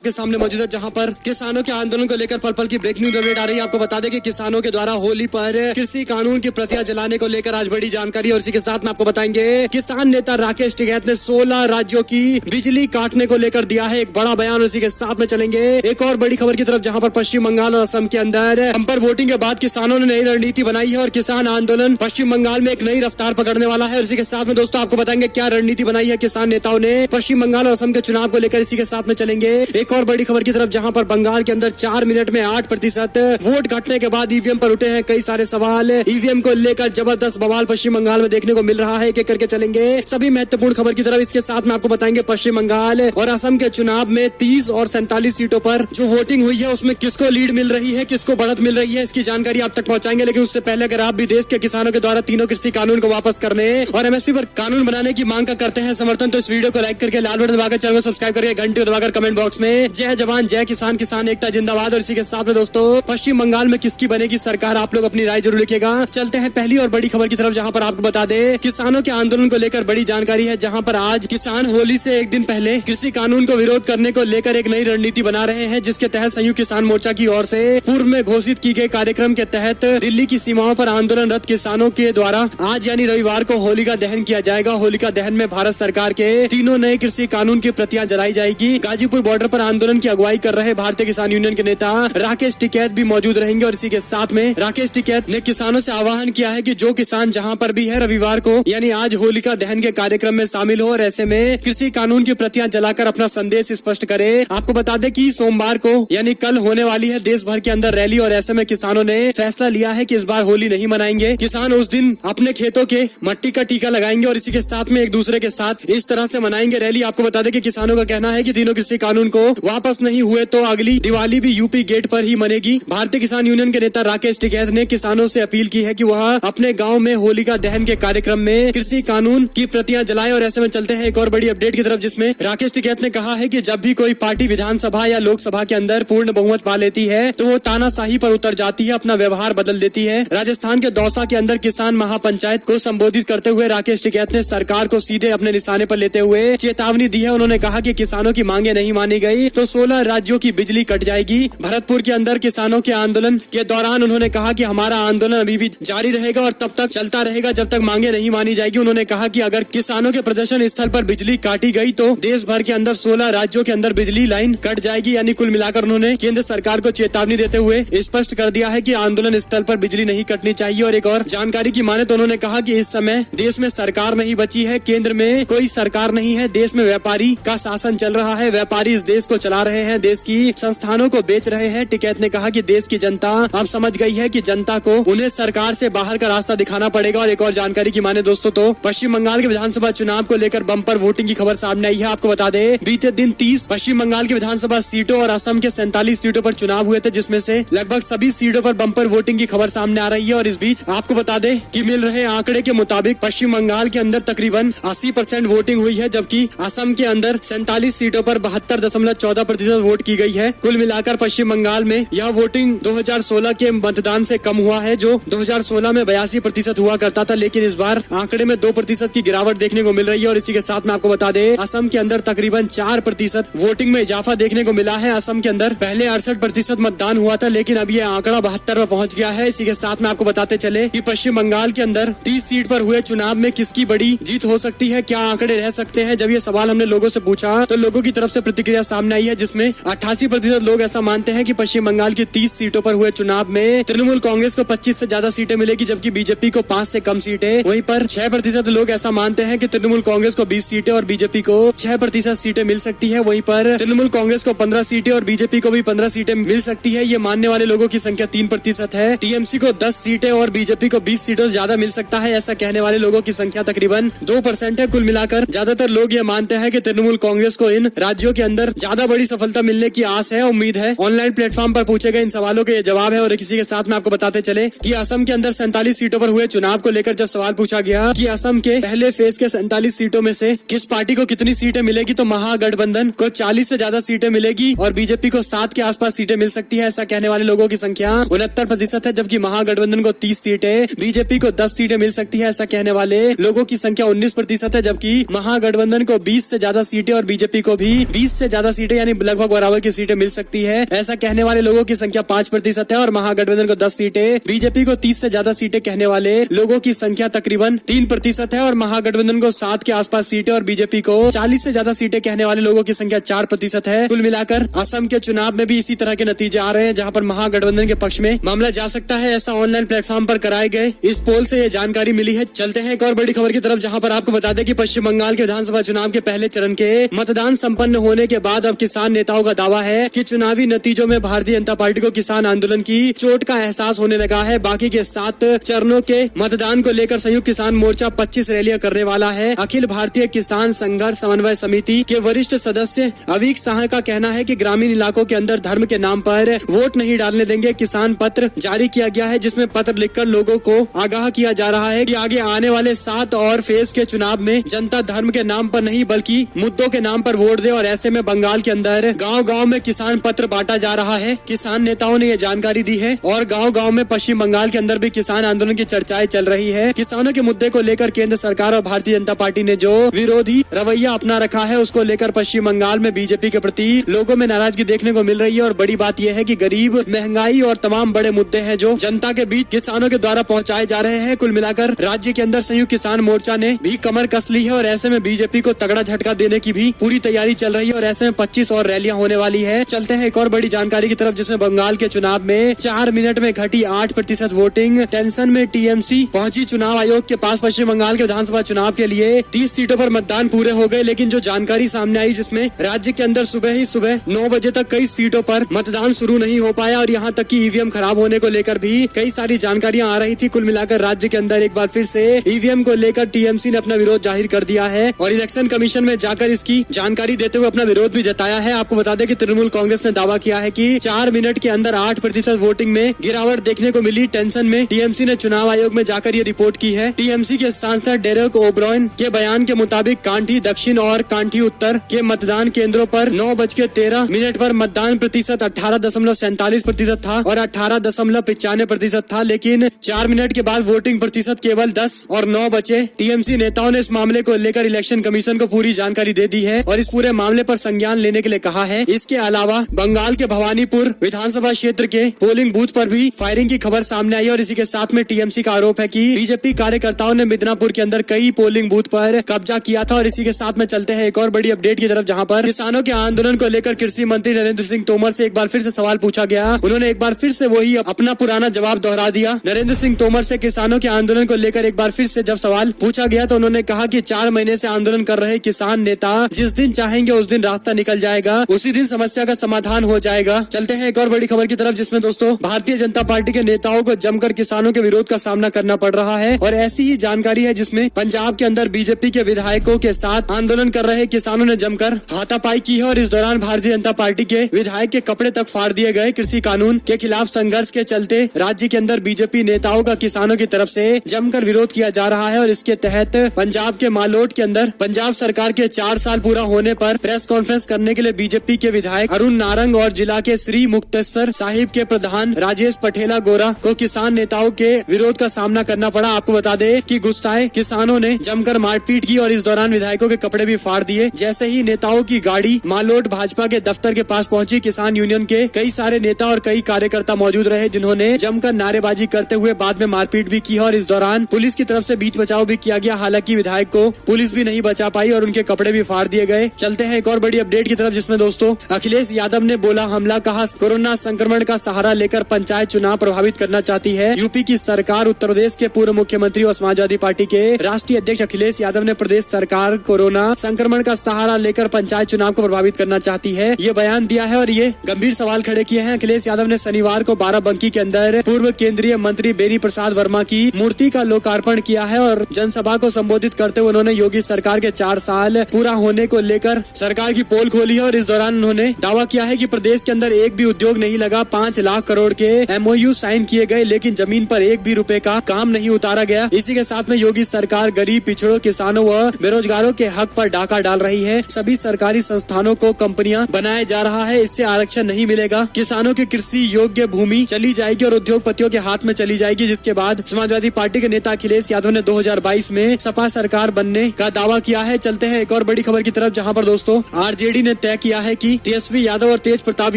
के सामने मौजूद है, जहां पर किसानों के आंदोलन को लेकर पल पल की ब्रेकिंग न्यूज अपडेट आ रही है। आपको बता दें कि किसानों के द्वारा होली पर कृषि कानून की प्रतियां जलाने को लेकर आज बड़ी जानकारी, और इसी के साथ में आपको बताएंगे किसान नेता राकेश टिकैत ने 16 राज्यों की बिजली काटने को लेकर दिया है एक बड़ा बयान। उसी के साथ में चलेंगे एक और बड़ी खबर की तरफ, जहां पर पश्चिम बंगाल और असम के अंदर बंपर वोटिंग के बाद किसानों ने नई रणनीति बनाई है और किसान आंदोलन पश्चिम बंगाल में एक नई रफ्तार पकड़ने वाला है। और इसी के साथ में दोस्तों आपको बताएंगे क्या रणनीति बनाई है किसान नेताओं ने पश्चिम बंगाल और असम के चुनाव को लेकर। इसी के साथ में चलेंगे एक और बड़ी खबर की तरफ, जहां पर बंगाल के अंदर 4 मिनट में 8% वोट घटने के बाद ईवीएम पर उठे हैं कई सारे सवाल। ईवीएम को लेकर जबरदस्त बवाल पश्चिम बंगाल में देखने को मिल रहा है। एक एक करके चलेंगे सभी महत्वपूर्ण खबर की तरफ। इसके साथ में आपको बताएंगे पश्चिम बंगाल और असम के चुनाव में 30 और 47 सीटों पर जो वोटिंग हुई है उसमें किसको लीड मिल रही है, किसको बढ़त मिल रही है, इसकी जानकारी आप तक पहुंचाएंगे। लेकिन उससे पहले अगर आप भी देश के किसानों के द्वारा तीनों कृषि कानून को वापस करने और एमएसपी पर कानून बनाने की मांग का करते हैं समर्थन, तो इस वीडियो को लाइक करके लाल बटन दबाकर चैनल को सब्सक्राइब करके घंटी दबाकर कमेंट बॉक्स में जय जवान जय किसान, किसान एकता जिंदाबाद। और इसी के साथ में दोस्तों पश्चिम बंगाल में किसकी बनेगी सरकार, आप लोग अपनी राय जरूर लिखिएगा। चलते हैं पहली और बड़ी खबर की तरफ, जहां पर आपको बता दें किसानों के आंदोलन को लेकर बड़ी जानकारी है। जहां पर आज किसान होली से एक दिन पहले कृषि कानून को विरोध करने को लेकर एक नई रणनीति बना रहे हैं, जिसके तहत संयुक्त किसान मोर्चा की ओर से पूर्व में घोषित की गई कार्यक्रम के तहत दिल्ली की सीमाओं पर आंदोलनरत किसानों के द्वारा आज यानी रविवार को होलिका दहन किया जाएगा। होलिका दहन में भारत सरकार के तीनों नए कृषि कानून की प्रतियां जलाई जाएगी। गाजीपुर बॉर्डर पर आंदोलन की अगुवाई कर रहे भारतीय किसान यूनियन के नेता राकेश टिकैत भी मौजूद रहेंगे। और इसी के साथ में राकेश टिकैत ने किसानों से आह्वान किया है कि जो किसान जहां पर भी है रविवार को यानी आज होलिका दहन के कार्यक्रम में शामिल हो और ऐसे में कृषि कानून की प्रतियां जलाकर अपना संदेश स्पष्ट करे। आपको बता दें कि सोमवार को यानी कल होने वाली है देश भर के अंदर रैली, और ऐसे में किसानों ने फैसला लिया है कि इस बार होली नहीं मनाएंगे। किसान उस दिन अपने खेतों के मट्टी का टीका लगाएंगे और इसी के साथ में एक दूसरे के साथ इस तरह से मनाएंगे रैली। आपको बता दें कि किसानों का कहना है कि तीनों कृषि कानून को वापस नहीं हुए तो अगली दिवाली भी यूपी गेट पर ही मनेगी। भारतीय किसान यूनियन के नेता राकेश टिकैत ने किसानों से अपील की है कि वह अपने गांव में होलिका दहन के कार्यक्रम में कृषि कानून की प्रतियां जलाएं। और ऐसे में चलते हैं एक और बड़ी अपडेट की तरफ, जिसमें राकेश टिकैत ने कहा है कि जब भी कोई पार्टी विधानसभा या लोकसभा के अंदर पूर्ण बहुमत पा लेती है तो वो तानाशाही पर उतर जाती है, अपना व्यवहार बदल देती है। राजस्थान के दौसा के अंदर किसान महापंचायत को संबोधित करते हुए राकेश टिकैत ने सरकार को सीधे अपने निशाने पर लेते हुए चेतावनी दी है। उन्होंने कहा कि किसानों की मांगे नहीं मानी गई तो 16 राज्यों की बिजली कट जाएगी। भरतपुर के अंदर किसानों के आंदोलन के दौरान उन्होंने कहा कि हमारा आंदोलन अभी भी जारी रहेगा और तब तक चलता रहेगा जब तक मांगे नहीं मानी जाएगी। उन्होंने कहा कि अगर किसानों के प्रदर्शन स्थल पर बिजली काटी गई तो देश भर के अंदर 16 राज्यों के अंदर बिजली लाइन कट जाएगी। यानी कुल मिलाकर उन्होंने केंद्र सरकार को चेतावनी देते हुए स्पष्ट कर दिया है कि आंदोलन स्थल पर बिजली नहीं कटनी चाहिए। और एक और जानकारी की माने तो उन्होंने कहा कि इस समय देश में सरकार नहीं बची है, केंद्र में कोई सरकार नहीं है, देश में व्यापारी का शासन चल रहा है, व्यापारी इस देश को चला रहे हैं, देश की संस्थानों को बेच रहे हैं। टिकैत ने कहा कि देश की जनता अब समझ गई है कि जनता को उन्हें सरकार से बाहर का रास्ता दिखाना पड़ेगा। और एक और जानकारी की माने दोस्तों तो पश्चिम बंगाल के विधानसभा चुनाव को लेकर बम्पर वोटिंग की खबर सामने आई है। आपको बता दें बीते दिन 30 पश्चिम बंगाल की विधानसभा सीटों और असम के 47 सीटों पर चुनाव हुए थे, जिसमें से लगभग सभी सीटों पर बम्पर वोटिंग की खबर सामने आ रही है। और इस बीच आपको बता दें कि मिल रहे आंकड़े के मुताबिक पश्चिम बंगाल के अंदर तकरीबन 80% वोटिंग हुई है, जबकि असम के अंदर 47 सीटों पर 72.14% वोट की गई है। कुल मिलाकर पश्चिम बंगाल में यह वोटिंग 2016 के मतदान से कम हुआ है, जो 2016 में 82% हुआ करता था। लेकिन इस बार आंकड़े में 2% की गिरावट देखने को मिल रही है। और इसी के साथ में आपको बता दें असम के अंदर तकरीबन 4% वोटिंग में इजाफा देखने को मिला है। असम के अंदर पहले 68% मतदान हुआ था, लेकिन अब यह आंकड़ा 72 में पहुंच गया है। इसी के साथ में आपको बताते चले कि पश्चिम बंगाल के अंदर 30 सीट पर हुए चुनाव में किसकी बड़ी जीत हो सकती है, क्या आंकड़े रह सकते हैं। जब ये सवाल हमने लोगों से पूछा तो लोगों की तरफ से प्रतिक्रिया सामने आई है, जिसमें 88% लोग ऐसा मानते हैं कि पश्चिम बंगाल की 30 सीटों पर हुए चुनाव में तृणमूल कांग्रेस को 25 से ज्यादा सीटें मिलेगी, जबकि बीजेपी को 5 से कम सीटें। वहीं पर 6% लोग ऐसा मानते हैं कि तृणमूल कांग्रेस को 20 सीटें और बीजेपी को 6% सीटें मिल सकती है। वहीं पर तृणमूल कांग्रेस को 15 सीटें और बीजेपी को भी 15 सीटें मिल सकती है। ये मानने वाले लोगों की संख्या 3% है। टीएमसी को 10 सीटें और बीजेपी को 20 सीटों से ज्यादा मिल सकता है, ऐसा कहने वाले लोगों की संख्या तकरीबन 2% है। कुल मिलाकर ज्यादातर लोग ये मानते हैं कि तृणमूल कांग्रेस को इन राज्यों के अंदर ज्यादा बड़ी सफलता मिलने की आस है, उम्मीद है। ऑनलाइन प्लेटफॉर्म पर पूछे गए इन सवालों के ये जवाब है। और किसी के साथ में आपको बताते चले कि असम के अंदर 47 सीटों पर हुए चुनाव को लेकर जब सवाल पूछा गया कि असम के पहले फेज के 47 सीटों में से किस पार्टी को कितनी सीटें मिलेगी, तो महागठबंधन को 40 से ज्यादा सीटें मिलेगी और बीजेपी को 7 के आसपास सीटें मिल सकती है। ऐसा कहने वाले लोगों की संख्या 69% है, जबकि महागठबंधन को 30 सीटें, बीजेपी को 10 सीटें मिल सकती है। ऐसा कहने वाले लोगों की संख्या 19% है, जबकि महागठबंधन को 20 से ज्यादा सीटें और बीजेपी को भी 20 से ज्यादा सीटें सीटें यानी लगभग बराबर की सीटें मिल सकती है। ऐसा कहने वाले लोगों की संख्या 5% है और महागठबंधन को 10 सीटें, बीजेपी को 30 से ज्यादा सीटें कहने वाले लोगों की संख्या तकरीबन 3% है और महागठबंधन को 7 के आसपास सीटें और बीजेपी को 40 से ज्यादा सीटें कहने वाले लोगों की संख्या 4% है। कुल मिलाकर असम के चुनाव में भी इसी तरह के नतीजे आ रहे हैं, जहां पर महागठबंधन के पक्ष में मामला जा सकता है, ऐसा ऑनलाइन प्लेटफॉर्म पर कराए गए इस पोल से ये जानकारी मिली है। चलते हैं एक और बड़ी खबर की तरफ, जहां पर आपको बता दें कि पश्चिम बंगाल के विधानसभा चुनाव के पहले चरण के मतदान संपन्न होने के बाद अब किसान नेताओं का दावा है कि चुनावी नतीजों में भारतीय जनता पार्टी को किसान आंदोलन की चोट का एहसास होने लगा है। बाकी के 7 चरणों के मतदान को लेकर संयुक्त किसान मोर्चा 25 रैलियां करने वाला है। अखिल भारतीय किसान संघर्ष समन्वय समिति के वरिष्ठ सदस्य अवीक शाह का कहना है कि ग्रामीण इलाकों के अंदर धर्म के नाम पर वोट नहीं डालने देंगे। किसान पत्र जारी किया गया है, जिसमें पत्र लिखकर लोगों को आगाह किया जा रहा है कि आगे आने वाले 7 और फेज के चुनाव में जनता धर्म के नाम पर नहीं बल्कि मुद्दों के नाम पर वोट दे। और ऐसे में बंगाल के अंदर गांव-गांव में किसान पत्र बांटा जा रहा है। किसान नेताओं ने ये जानकारी दी है और गांव-गांव में पश्चिम बंगाल के अंदर भी किसान आंदोलन की चर्चाएं चल रही है। किसानों के मुद्दे को लेकर केंद्र सरकार और भारतीय जनता पार्टी ने जो विरोधी रवैया अपना रखा है, उसको लेकर पश्चिम बंगाल में बीजेपी के प्रति लोगों में नाराजगी देखने को मिल रही है। और बड़ी बात यह है कि गरीब, महंगाई और तमाम बड़े मुद्दे हैं जो जनता के बीच किसानों के द्वारा पहुंचाए जा रहे हैं। कुल मिलाकर राज्य के अंदर संयुक्त किसान मोर्चा ने भी कमर कस ली है और ऐसे में बीजेपी को तगड़ा झटका देने की भी पूरी तैयारी चल रही है और ऐसे में 25 और रैलियां होने वाली है। चलते हैं एक और बड़ी जानकारी की तरफ, जिसमें बंगाल के चुनाव में 4 मिनट में घटी 8% वोटिंग। टेंशन में टीएमसी पहुंची चुनाव आयोग के पास। पश्चिम बंगाल के विधानसभा चुनाव के लिए 30 सीटों पर मतदान पूरे हो गए, लेकिन जो जानकारी सामने आई जिसमें राज्य के अंदर सुबह 9 बजे तक कई सीटों पर मतदान शुरू नहीं हो पाया और यहाँ तक कि ईवीएम खराब होने को लेकर भी कई सारी जानकारियां आ रही थी। कुल मिलाकर राज्य के अंदर एक बार फिर से ईवीएम को लेकर टीएमसी ने अपना विरोध जाहिर कर दिया है और इलेक्शन कमीशन में जाकर इसकी जानकारी देते हुए अपना विरोध भी जताया है। आपको बता दें कि तृणमूल कांग्रेस ने दावा किया है कि 4 मिनट के अंदर 8% वोटिंग में गिरावट देखने को मिली। टेंशन में टीएमसी ने चुनाव आयोग में जाकर ये रिपोर्ट की है। टीएमसी के सांसद डेरेक ओब्रायन के बयान के मुताबिक कांठी दक्षिण और कांठी उत्तर के मतदान केंद्रों पर 9:13 पर मतदान प्रतिशत 18.47% था और 18.95% था, लेकिन 4 मिनट के बाद वोटिंग प्रतिशत केवल 10 और 9 बचे। टीएमसी नेताओं ने इस मामले को लेकर इलेक्शन कमीशन को पूरी जानकारी दे दी है और इस पूरे मामले पर संज्ञान लेने के लिए कहा है। इसके अलावा बंगाल के भवानीपुर विधानसभा क्षेत्र के पोलिंग बूथ पर भी फायरिंग की खबर सामने आई और इसी के साथ में टीएमसी का आरोप है कि बीजेपी कार्यकर्ताओं ने मिदनापुर के अंदर कई पोलिंग बूथ पर कब्जा किया था। और इसी के साथ में चलते हैं एक और बड़ी अपडेट की तरफ, जहां पर किसानों के आंदोलन को लेकर कृषि मंत्री नरेंद्र सिंह तोमर से एक बार फिर से सवाल पूछा गया। उन्होंने एक बार फिर से वही अपना पुराना जवाब दोहरा दिया। नरेंद्र सिंह तोमर से किसानों के आंदोलन को लेकर एक बार फिर से जब सवाल पूछा गया तो उन्होंने कहा कि 4 महीने से आंदोलन कर रहे किसान नेता जिस दिन चाहेंगे उस दिन रास्ता निकल जाएगा, उसी दिन समस्या का समाधान हो जाएगा। चलते हैं एक और बड़ी खबर की तरफ, जिसमें दोस्तों भारतीय जनता पार्टी के नेताओं को जमकर किसानों के विरोध का सामना करना पड़ रहा है और ऐसी ही जानकारी है जिसमें पंजाब के अंदर बीजेपी के विधायकों के साथ आंदोलन कर रहे किसानों ने जमकर हाथापाई की है और इस दौरान भारतीय जनता पार्टी के विधायक के कपड़े तक फाड़ दिए गए। कृषि कानून के खिलाफ संघर्ष के चलते राज्य के अंदर बीजेपी नेताओं का किसानों की तरफ से जमकर विरोध किया जा रहा है और इसके तहत पंजाब के मालोट के अंदर पंजाब सरकार के 4 साल पूरा होने पर प्रेस कॉन्फ्रेंस करने के लिए बीजेपी के विधायक अरुण नारंग और जिला के श्री मुक्तेश्वर साहिब के प्रधान राजेश पटेला गोरा को किसान नेताओं के विरोध का सामना करना पड़ा। आपको बता दें कि गुस्साए किसानों ने जमकर मारपीट की और इस दौरान विधायकों के कपड़े भी फाड़ दिए। जैसे ही नेताओं की गाड़ी मालोट भाजपा के दफ्तर के पास पहुंची, किसान यूनियन के कई सारे नेता और कई कार्यकर्ता मौजूद रहे जिन्होंने जमकर नारेबाजी करते हुए बाद में मारपीट भी की और इस दौरान पुलिस की तरफ से बीच बचाव भी किया गया। हालांकि विधायक को पुलिस भी नहीं बचा पाई और उनके कपड़े भी फाड़ दिए गए। चलते हैं एक और बड़ी अपडेट की तरफ, जिसमें दोस्तों अखिलेश यादव ने बोला हमला, कहा कोरोना संक्रमण का सहारा लेकर पंचायत चुनाव प्रभावित करना चाहती है यूपी की सरकार। उत्तर प्रदेश के पूर्व मुख्यमंत्री और समाजवादी पार्टी के राष्ट्रीय अध्यक्ष अखिलेश यादव ने प्रदेश सरकार कोरोना संक्रमण का सहारा लेकर पंचायत चुनाव को प्रभावित करना चाहती है, ये बयान दिया है और ये गंभीर सवाल खड़े किए हैं। अखिलेश यादव ने शनिवार को बाराबंकी के अंदर पूर्व केंद्रीय मंत्री बेनी प्रसाद वर्मा की मूर्ति का लोकार्पण किया है और जनसभा को संबोधित करते हुए उन्होंने योगी सरकार के 4 साल पूरा होने को लेकर सरकार की पोल खोली है और इस दौरान उन्होंने दावा किया है कि प्रदेश के अंदर एक भी उद्योग नहीं लगा। 5 लाख करोड़ के MOU साइन किए गए लेकिन जमीन पर एक भी रुपए का काम नहीं उतारा गया। इसी के साथ में योगी सरकार गरीब, पिछड़ों, किसानों व बेरोजगारों के हक पर डाका डाल रही है। सभी सरकारी संस्थानों को कंपनियां बनाया जा रहा है, इससे आरक्षण नहीं मिलेगा। किसानों की कृषि योग्य भूमि चली जाएगी और उद्योगपतियों के हाथ में चली जाएगी। जिसके बाद समाजवादी पार्टी के नेता अखिलेश यादव ने 2022 में सपा सरकार बनने का दावा किया है। चलते हैं एक और बड़ी खबर की तरफ, जहां पर दोस्तों आरजेडी ने तय किया है कि तेजस्वी यादव और तेज प्रताप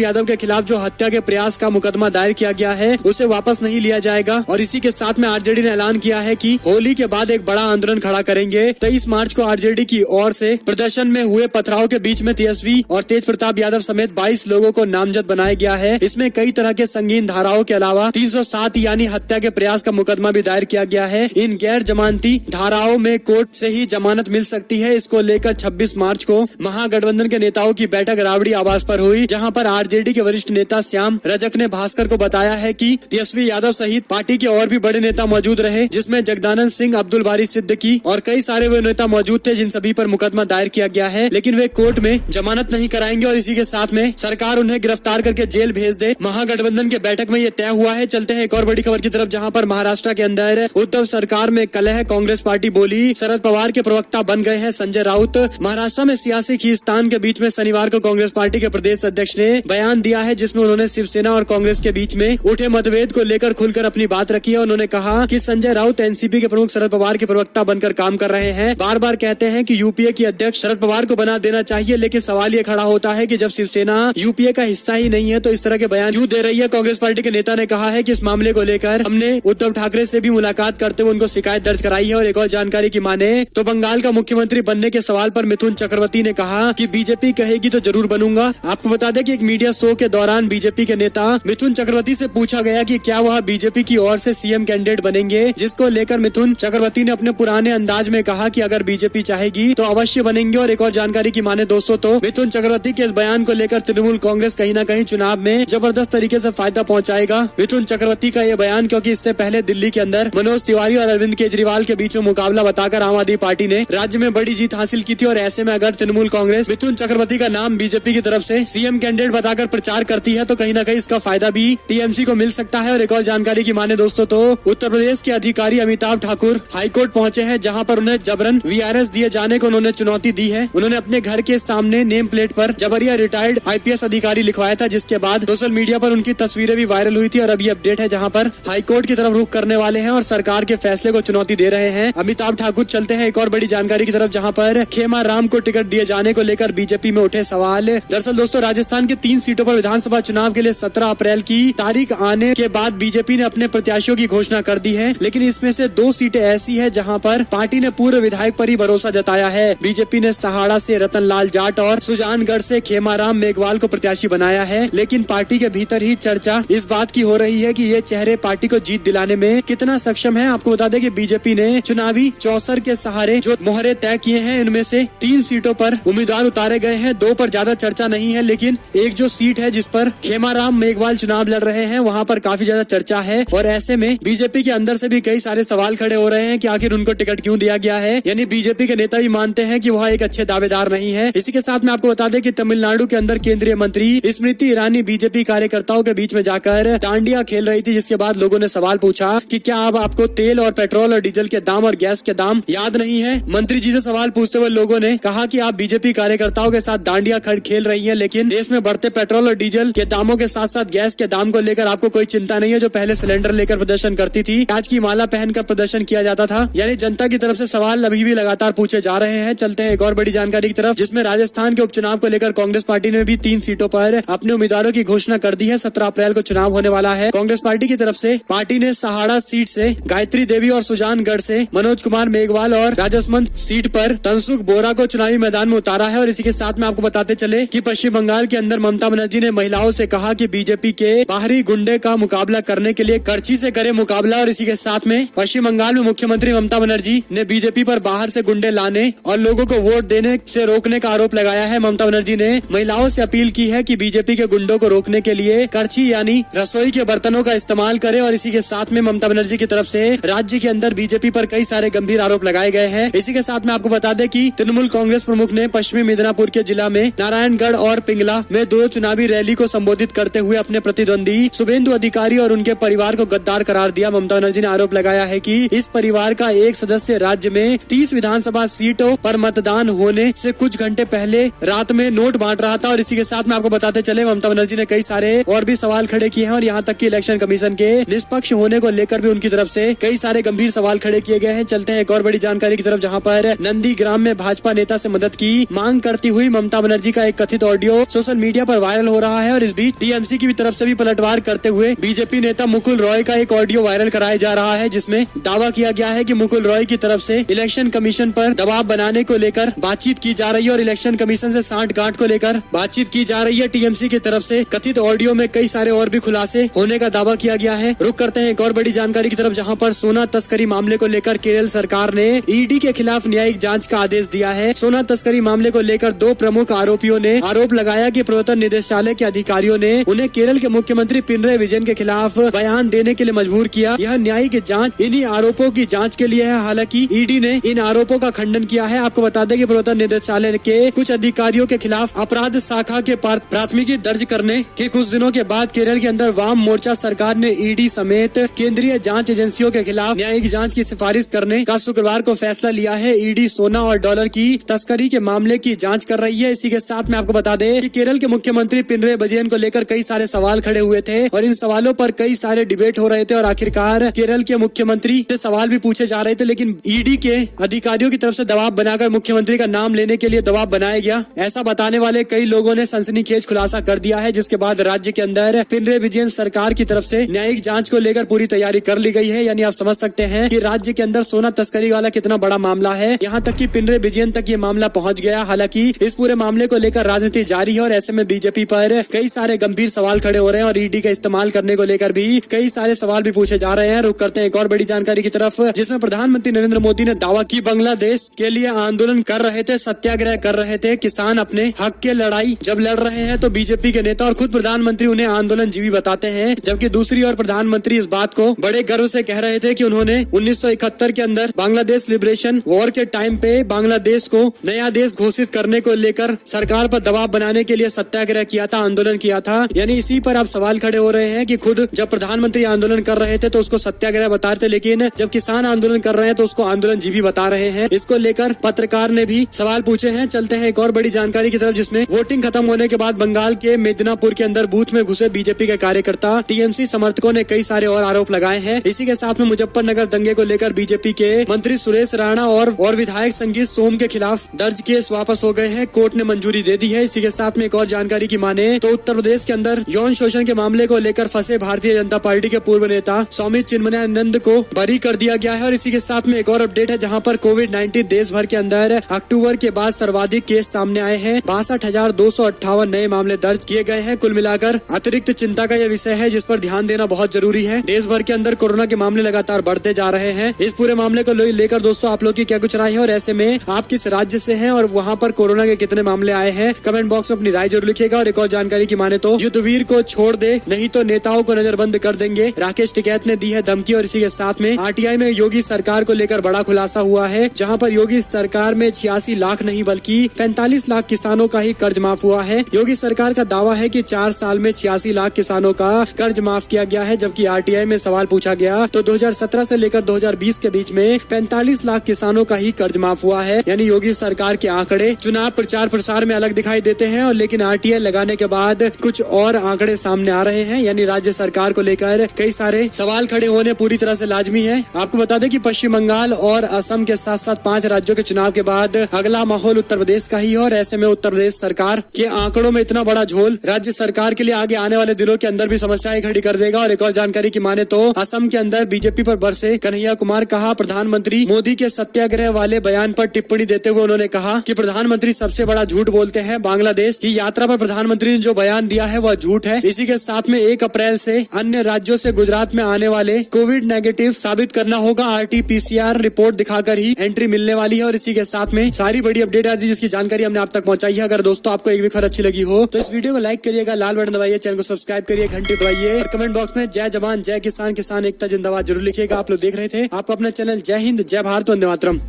यादव के खिलाफ जो हत्या के प्रयास का मुकदमा दायर किया गया है उसे वापस नहीं लिया जाएगा। और इसी के साथ में आरजेडी ने ऐलान किया है कि होली के बाद एक बड़ा आंदोलन खड़ा करेंगे। 23 मार्च को आरजेडी की ओर से प्रदर्शन में हुए पथराव के बीच में तेजस्वी और तेज प्रताप यादव समेत 22 लोगों को नामजद बनाया गया है। इसमें कई तरह के संगीन धाराओं के अलावा 307 यानी हत्या के प्रयास का मुकदमा भी दायर किया गया है। इन गैर जमानती धाराओं में कोर्ट से ही जमानत मिल सकती है। इसको लेकर 26 मार्च को महागठबंधन के नेताओं की बैठक राबड़ी आवास पर हुई, जहां पर आरजेडी के वरिष्ठ नेता श्याम रजक ने भास्कर को बताया है कि तेजस्वी यादव सहित पार्टी के और भी बड़े नेता मौजूद रहे, जिसमें जगदानंद सिंह, अब्दुल बारी सिद्दीकी और कई सारे वे नेता मौजूद थे, जिन सभी पर मुकदमा दायर किया गया है। लेकिन वे कोर्ट में जमानत नहीं कराएंगे और इसी के साथ में सरकार उन्हें गिरफ्तार करके जेल भेज दे। महागठबंधन के बैठक में ये तय हुआ है। चलते हैं एक और बड़ी खबर की तरफ, जहां पर महाराष्ट्र के अंदर उद्धव सरकार में कलह, कांग्रेस पार्टी बोली। शरद पवार के प्रवक्ता बन गए हैं संजय राउत। महाराष्ट्र में सियासी खींचतान के बीच में शनिवार को कांग्रेस पार्टी के प्रदेश अध्यक्ष ने बयान दिया है, जिसमें उन्होंने शिवसेना और कांग्रेस के बीच में उठे मतभेद को लेकर खुलकर अपनी बात रखी है। उन्होंने कहा कि संजय राउत एनसीपी के प्रमुख शरद पवार के प्रवक्ता बनकर काम कर रहे हैं। बार बार कहते हैं कि यूपीए की अध्यक्ष शरद पवार को बना देना चाहिए, लेकिन सवाल ये खड़ा होता है कि जब शिवसेना यूपीए का हिस्सा ही नहीं है तो इस तरह के बयान क्यों दे रही है। कांग्रेस पार्टी के नेता ने कहा है कि इस मामले को लेकर हमने उद्धव ठाकरे से भी मुलाकात करते हुए उनको शिकायत दर्ज कराई है। और एक और जानकारी की माने तो बंगाल का मुख्यमंत्री बनने के सवाल पर मिथुन चक्रवर्ती ने कहा कि बीजेपी कहेगी तो जरूर बनूंगा। आपको बता दें कि एक मीडिया शो के दौरान बीजेपी के नेता मिथुन चक्रवर्ती से पूछा गया कि क्या वह बीजेपी की ओर से सीएम कैंडिडेट बनेंगे, जिसको लेकर मिथुन चक्रवर्ती ने अपने पुराने अंदाज में कहा कि अगर बीजेपी चाहेगी तो अवश्य बनेंगे। और एक और जानकारी की माने दोस्तों तो मिथुन चक्रवर्ती के इस बयान को लेकर तृणमूल कांग्रेस कहीं न कहीं चुनाव में जबरदस्त तरीके से फायदा पहुंचाएगा। मिथुन चक्रवर्ती का ये बयान, क्योंकि इससे पहले दिल्ली के अंदर मनोज तिवारी और अरविंद केजरीवाल के बीच में मुकाबला बताकर आम आदमी पार्टी ने राज्य में बड़ी जीत हासिल की थी। और ऐसे में अगर तृणमूल कांग्रेस मिथुन चक्रवर्ती का नाम बीजेपी की तरफ से सीएम कैंडिडेट बताकर प्रचार करती है तो कहीं न कहीं इसका फायदा भी टीएमसी को मिल सकता है। और एक और जानकारी की माने दोस्तों तो उत्तर प्रदेश के अधिकारी अमिताभ ठाकुर हाईकोर्ट पहुंचे हैं, जहां पर उन्हें जबरन वीआरएस दिए जाने को उन्होंने चुनौती दी है। उन्होंने अपने घर के सामने नेम प्लेट पर जबरिया रिटायर्ड आईपीएस अधिकारी लिखवाया था, जिसके बाद सोशल मीडिया पर उनकी तस्वीरें भी वायरल हुई थी। और अभी अपडेट है जहां पर हाईकोर्ट की तरफ रुख करने वाले हैं और सरकार के फैसले को चुनौती दे रहे हैं अमिताभ ठाकुर। चलते हैं एक और बड़ी जानकारी की तरफ, जहां पर खेमा राम को टिकट दिए जाने को लेकर बीजेपी में उठे सवाल। दरअसल दोस्तों राजस्थान के 3 सीटों पर विधानसभा चुनाव के लिए 17 अप्रैल की तारीख आने के बाद बीजेपी ने अपने प्रत्याशियों की घोषणा कर दी है। लेकिन इसमें से 2 सीटें ऐसी है जहां पर पार्टी ने पूर्व विधायक पर ही भरोसा जताया है। बीजेपी ने सहाड़ा से रतनलाल जाट और सुजानगढ़ से खेमाराम मेघवाल को प्रत्याशी बनाया है। लेकिन पार्टी के भीतर ही चर्चा इस बात की हो रही है कि ये चेहरे पार्टी को जीत दिलाने में कितना सक्षम है। आपको बता दें कि बीजेपी ने चुनावी चौसर के सहारे जो मोहरे तय किए हैं, इनमें से 3 सीटों पर उम्मीदवार उतारे गए हैं। 2 पर ज्यादा चर्चा नहीं है, लेकिन एक जो सीट है जिस पर खेमाराम मेघवाल चुनाव लड़ रहे हैं, वहाँ पर काफी ज्यादा चर्चा है। और ऐसे में बीजेपी के अंदर से भी कई सारे सवाल खड़े हो रहे हैं कि आखिर उनको टिकट क्यों दिया गया है। यानी बीजेपी के नेता भी मानते हैं कि वह एक अच्छे दावेदार नहीं है। इसी के साथ में आपको बता दें कि तमिलनाडु के अंदर केंद्रीय मंत्री स्मृति ईरानी बीजेपी कार्यकर्ताओं के बीच में जाकर डांडिया खेल रही थी, जिसके बाद लोगों ने सवाल पूछा कि क्या अब आपको तेल और पेट्रोल और डीजल के दाम और गैस के दाम याद नहीं है। मंत्री जी से सवाल पूछते हुए लोगों ने कहा कि आप बीजेपी कार्यकर्ताओं के साथ डांडिया खेल रही हैं, लेकिन देश में बढ़ते पेट्रोल और डीजल के दामों के साथ साथ गैस के दाम को लेकर आपको कोई चिंता नहीं है। जो पहले सिलेंडर लेकर प्रदर्शन करती थी, आज की माला पहनकर प्रदर्शन किया जाता था। यानी जनता की तरफ से सवाल अभी भी लगातार पूछे जा रहे हैं। चलते हैं एक और बड़ी जानकारी की तरफ, जिसमें राजस्थान के उपचुनाव को लेकर कांग्रेस पार्टी ने भी 3 सीटों पर अपने उम्मीदवारों की घोषणा कर दी है। 17 अप्रैल को चुनाव होने वाला है। कांग्रेस पार्टी की तरफ से पार्टी ने सहाड़ा सीट से गायत्री देवी और सुजानगढ़ से मनोज कुमार मेघवाल और राजसमंद सीट पर तनसुख बोरा को चुनावी मैदान में उतारा है। और इसी के साथ में आपको बताते चले कि पश्चिम बंगाल के अंदर ममता बनर्जी ने महिलाओं से कहा कि बीजेपी के बाहरी गुंडे का मुकाबला करने के लिए करची से करे मुकाबला। और इसी के साथ में पश्चिम बंगाल में मुख्यमंत्री ममता बनर्जी ने बीजेपी पर बाहर से गुंडे लाने और लोगों को वोट देने से रोकने का आरोप लगाया है। ममता बनर्जी ने महिलाओं से अपील की है कि बीजेपी के गुंडों को रोकने के लिए करछी यानी रसोई के बर्तनों का इस्तेमाल करे। और इसी के साथ में ममता बनर्जी की तरफ से राज्य के अंदर बीजेपी पर कई सारे गंभीर आरोप लगाए गए हैं। इसी के साथ में आपको बता दें कि तृणमूल कांग्रेस प्रमुख ने पश्चिमी मिदनापुर के जिला में नारायणगढ़ और पिंगला में 2 चुनावी रैली को संबोधित करते हुए अपने प्रतिद्वंदी शुभेंदु अधिकारी और उनके परिवार को गद्दार करार दिया। ममता बनर्जी ने आरोप लगाया है कि इस परिवार का एक सदस्य राज्य में 30 विधानसभा सीटों पर मतदान होने से कुछ घंटे पहले रात में नोट बांट रहा था। और इसी के साथ में आपको बताते चले ममता बनर्जी ने कई सारे और भी सवाल खड़े किए हैं। और यहाँ तक कि इलेक्शन कमीशन के निष्पक्ष होने को लेकर भी उनकी तरफ से कई सारे गंभीर सवाल खड़े किए गए हैं। चलते हैं एक और बड़ी जानकारी की तरफ, जहाँ पर नंदीग्राम में भाजपा नेता से मदद की मांग करती हुई ममता ममता बनर्जी का एक कथित ऑडियो सोशल मीडिया पर वायरल हो रहा है और इस बीच टीएमसी की भी तरफ से भी पलटवार करते हुए बीजेपी नेता मुकुल रॉय का एक ऑडियो वायरल कराया जा रहा है, जिसमें दावा किया गया है कि मुकुल रॉय की तरफ से इलेक्शन कमीशन पर दबाव बनाने को लेकर बातचीत की जा रही है और इलेक्शन कमीशन से सांठ-गांठ को लेकर बातचीत की जा रही है। टीएमसी की तरफ से कथित ऑडियो में कई सारे और भी खुलासे होने का दावा किया गया है। रुक करते हैं एक और बड़ी जानकारी की तरफ, जहां पर सोना तस्करी मामले को लेकर केरल सरकार ने ईडी के खिलाफ न्यायिक जांच का आदेश दिया है। सोना तस्करी मामले को लेकर दो प्रमुख आरोपियों ने आरोप लगाया कि प्रवर्तन निदेशालय के अधिकारियों ने उन्हें केरल के मुख्यमंत्री पिनराई विजयन के खिलाफ बयान देने के लिए मजबूर किया। यह न्यायिक जांच इन्हीं आरोपों की जांच के लिए है। हालांकि ईडी ने इन आरोपों का खंडन किया है। आपको बता दें कि प्रवर्तन निदेशालय के कुछ अधिकारियों के खिलाफ अपराध शाखा के प्राथमिकी दर्ज करने के कुछ दिनों के बाद केरल के अंदर वाम मोर्चा सरकार ने ईडी समेत केंद्रीय जांच एजेंसियों के खिलाफ न्यायिक जांच की सिफारिश करने का शुक्रवार को फैसला लिया है। ईडी सोना और डॉलर की तस्करी के मामले की जांच कर रही है। इसी के साथ में आपको बता दें कि केरल के मुख्यमंत्री पिनराई विजयन को लेकर कई सारे सवाल खड़े हुए थे और इन सवालों पर कई सारे डिबेट हो रहे थे और आखिरकार केरल के मुख्यमंत्री से सवाल भी पूछे जा रहे थे, लेकिन ईडी के अधिकारियों की तरफ से दबाव बनाकर मुख्यमंत्री का नाम लेने के लिए दबाव बनाया गया। ऐसा बताने वाले कई लोगों ने सनसनीखेज खुलासा कर दिया है, जिसके बाद राज्य के अंदर पिनराई विजयन सरकार की तरफ से न्यायिक जांच को लेकर पूरी तैयारी कर ली गई है। यानी आप समझ सकते हैं कि राज्य के अंदर सोना तस्करी वाला कितना बड़ा मामला है। यहाँ तक कि पिनराई विजयन तक ये मामला पहुँच गया। हालांकि इस पूरे मामले को लेकर राजनीति जारी है और ऐसे में बीजेपी पर कई सारे गंभीर सवाल खड़े हो रहे हैं और ईडी का इस्तेमाल करने को लेकर भी कई सारे सवाल भी पूछे जा रहे हैं। रुक करते हैं एक और बड़ी जानकारी की तरफ, जिसमें प्रधानमंत्री नरेंद्र मोदी ने दावा की बांग्लादेश के लिए आंदोलन कर रहे थे, सत्याग्रह कर रहे थे किसान, अपने हक के लड़ाई जब लड़ रहे हैं तो बीजेपी के नेता और खुद प्रधानमंत्री उन्हें आंदोलन जीवी बताते हैं। जबकि दूसरी ओर प्रधानमंत्री इस बात को बड़े गर्व से कह रहे थे कि उन्होंने 1971 के अंदर बांग्लादेश लिबरेशन वॉर के टाइम पे बांग्लादेश को नया देश घोषित करने को लेकर सरकार पर दबाव बनाने के लिए सत्याग्रह किया था, आंदोलन किया था। यानी इसी पर अब सवाल खड़े हो रहे हैं कि खुद जब प्रधानमंत्री आंदोलन कर रहे थे तो उसको सत्याग्रह बता रहे थे, लेकिन जब किसान आंदोलन कर रहे हैं तो उसको आंदोलन जीवी बता रहे हैं। इसको लेकर पत्रकार ने भी सवाल पूछे हैं। चलते हैं एक और बड़ी जानकारी की तरफ, जिसमें वोटिंग खत्म होने के बाद बंगाल के मेदिनीपुर के अंदर बूथ में घुसे बीजेपी के कार्यकर्ता टीएमसी समर्थकों ने कई सारे और आरोप लगाए हैं। इसी के साथ में मुजफ्फरनगर दंगे को लेकर बीजेपी के मंत्री सुरेश राणा और विधायक संगीत सोम के खिलाफ दर्ज केस वापस हो गए हैं, कोर्ट ने मंजूरी दे दी है। इसी के साथ में एक और जानकारी की माने तो उत्तर प्रदेश के अंदर यौन शोषण के मामले को लेकर फंसे भारतीय जनता पार्टी के पूर्व नेता स्वामी चिन्मयानंद को बरी कर दिया गया है। और इसी के साथ में एक और अपडेट है, जहां पर कोविड-19 देश भर के अंदर अक्टूबर के बाद सर्वाधिक केस सामने आए हैं। 62,258 नए मामले दर्ज किए गए हैं। कुल मिलाकर अतिरिक्त चिंता का यह विषय है, जिस पर ध्यान देना बहुत जरूरी है। देश भर के अंदर कोरोना के मामले लगातार बढ़ते जा रहे हैं। इस पूरे मामले को लेकर दोस्तों आप लोग की क्या कुछ राय है और ऐसे में आप किस राज्य से हैं और वहां पर कोरोना के कितने मामले आए हैं, कमेंट बॉक्स में अपनी राय जरूर लिखिएगा। और एक और जानकारी की माने तो युद्धवीर को छोड़ दे, नहीं तो नेताओं को नजरबंद कर देंगे, राकेश टिकैत ने दी है धमकी। और इसी के साथ में आरटीआई में योगी सरकार को लेकर बड़ा खुलासा हुआ है, जहां पर योगी सरकार में 86 लाख नहीं बल्कि 45 लाख किसानों का ही कर्ज माफ हुआ है। योगी सरकार का दावा है कि 4 साल में 86 लाख किसानों का कर्ज माफ किया गया है, जबकि आरटीआई में सवाल पूछा गया तो 2017 से लेकर 2020 के बीच में 45 लाख किसानों का ही कर्ज माफ हुआ है। यानी योगी सरकार के आंकड़े चुनाव प्रचार प्रसार में अलग दिखाई देते हैं और लेकिन आरटीआई लगाने के बाद कुछ और आंकड़े सामने आ रहे हैं। यानी राज्य सरकार को लेकर कई सारे सवाल खड़े होने पूरी तरह से लाजमी है। आपको बता दें कि पश्चिम बंगाल और असम के साथ साथ 5 राज्यों के चुनाव के बाद अगला माहौल उत्तर प्रदेश का ही है और ऐसे में उत्तर प्रदेश सरकार के आंकड़ों में इतना बड़ा झोल राज्य सरकार के लिए आगे आने वाले दिनों के अंदर भी समस्याएं खड़ी कर देगा। और एक और जानकारी की माने तो असम के अंदर बीजेपी पर बरसे कन्हैया कुमार। कहा प्रधानमंत्री मोदी के सत्याग्रह वाले बयान पर टिप्पणी देते हुए उन्होंने कहा कि प्रधानमंत्री सबसे बड़ा झूठ बोलते हैं। बांग्लादेश की यात्रा पर प्रधानमंत्री ने जो बयान दिया है वह झूठ है। इसी के साथ में 1 अप्रैल से अन्य राज्यों से गुजरात में आने वाले कोविड नेगेटिव साबित करना होगा। RT-PCR रिपोर्ट दिखाकर ही एंट्री मिलने वाली है। और इसी के साथ में सारी बड़ी अपडेट आज जिसकी जानकारी हमने आप तक पहुंचाई है। अगर दोस्तों आपको एक भी खबर अच्छी लगी हो तो इस वीडियो को लाइक करिएगा, लाल बटन दबाइए, चैनल को सब्सक्राइब करिए, घंटी दबाइए और कमेंट बॉक्स में जय जवान जय किसान, किसान एकता जिंदाबाद जरूर लिखिएगा। आप लोग देख रहे थे आपको अपना चैनल जय हिंद जय भारत वंदे मातरम।